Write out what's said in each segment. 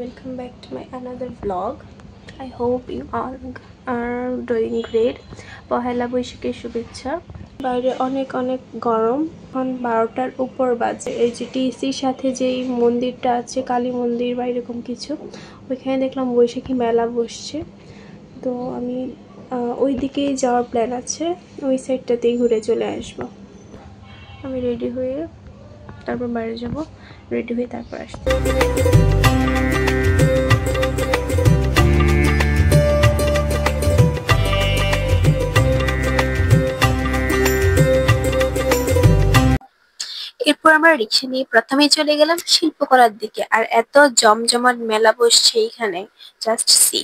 welcome back to my another vlog. I hope you all are doing great. পহেলা বৈশাখের শুভেচ্ছা। বাইরে অনেক অনেক গরম, এখন 12টার উপর বাজে। এই যে টিসির সাথে যেই মন্দিরটা আছে, কালী মন্দির বা এরকম কিছু, ওইখানে দেখলাম বৈশাখী মেলা বসছে। তো আমি ওই দিকেই যাওয়ার প্ল্যান আছে, ওই সাইডটাতেই ঘুরে চলে আসবো। আমি রেডি হয়ে তারপর বাইরে যাব, রেডি হয়ে তারপর আসতে। এরপর আমরা রিক্সা নিয়ে প্রথমেই চলে গেলাম শিল্পকলার দিকে। আর এত জমজমাট মেলা বসছে এখানে, জাস্ট সি।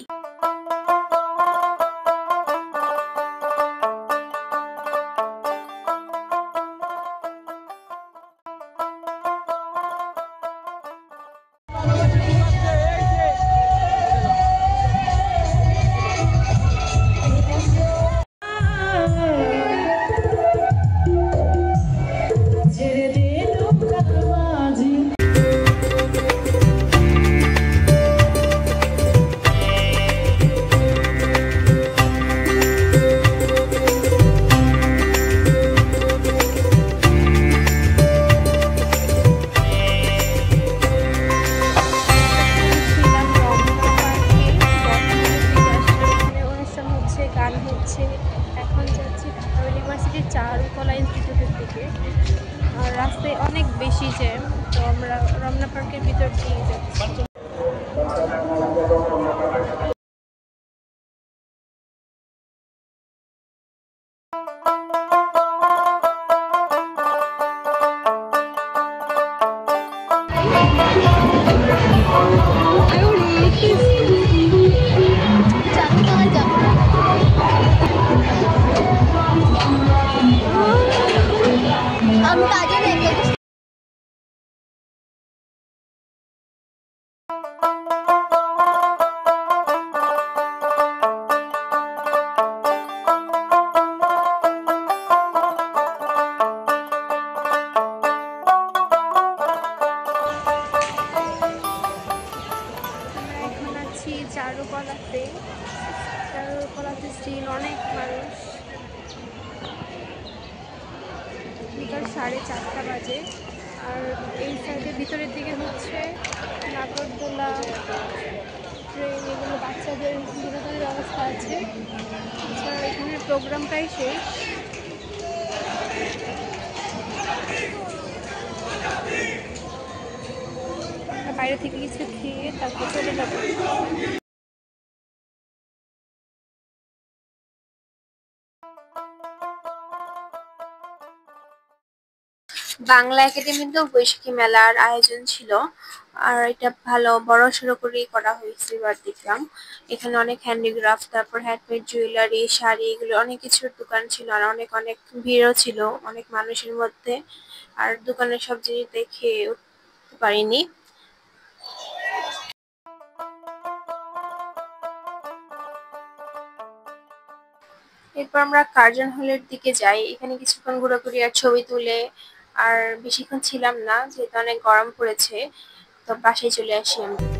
এখন যাচ্ছি ঢাকা ইউনিভার্সিটির চারুকলা ইনস্টিটিউটের দিকে। আর রাস্তায় অনেক বেশি জ্যাম, তো আমরা রমনা পার্কের ভিতর দিয়ে যাচ্ছি। চারুকলাতে স্টিল অনেক মানুষ। বিকাল 4:30 বাজে। আর এই সাইডে ভিতরের দিকে হচ্ছে নাগরদোলা, ট্রেন, এগুলো বাচ্চাদের বিনোদনের ব্যবস্থা আছে। এছাড়া এখানে প্রোগ্রামটাই শেষ। বাইরে থেকে কিছু খেয়ে তারপর চলে যাবো। বাংলা একাডেমিতেও বৈশাখী মেলার আয়োজন ছিল, আর এটা ভালো বড় সড়ো করেই করা হয়েছে। এবার দেখলাম এখানে অনেক হ্যান্ডিক্রাফট, তারপর হ্যান্ডমেড জুয়েলারি, শাড়ি, এগুলো অনেক কিছুর দোকান ছিল। আর অনেক অনেক ভিড়ও ছিল অনেক মানুষের মধ্যে। আর দোকানের সব জিনিস দেখে উঠতে পারিনি। এরপর আমরা কার্জন হলের দিকে যাই। এখানে কিছুক্ষণ ঘোরাঘুরি আর ছবি তুলে আর বেশিক্ষণ ছিলাম না, যেহেতু অনেক গরম পড়েছে, তো বাসায় চলে আসি আমরা।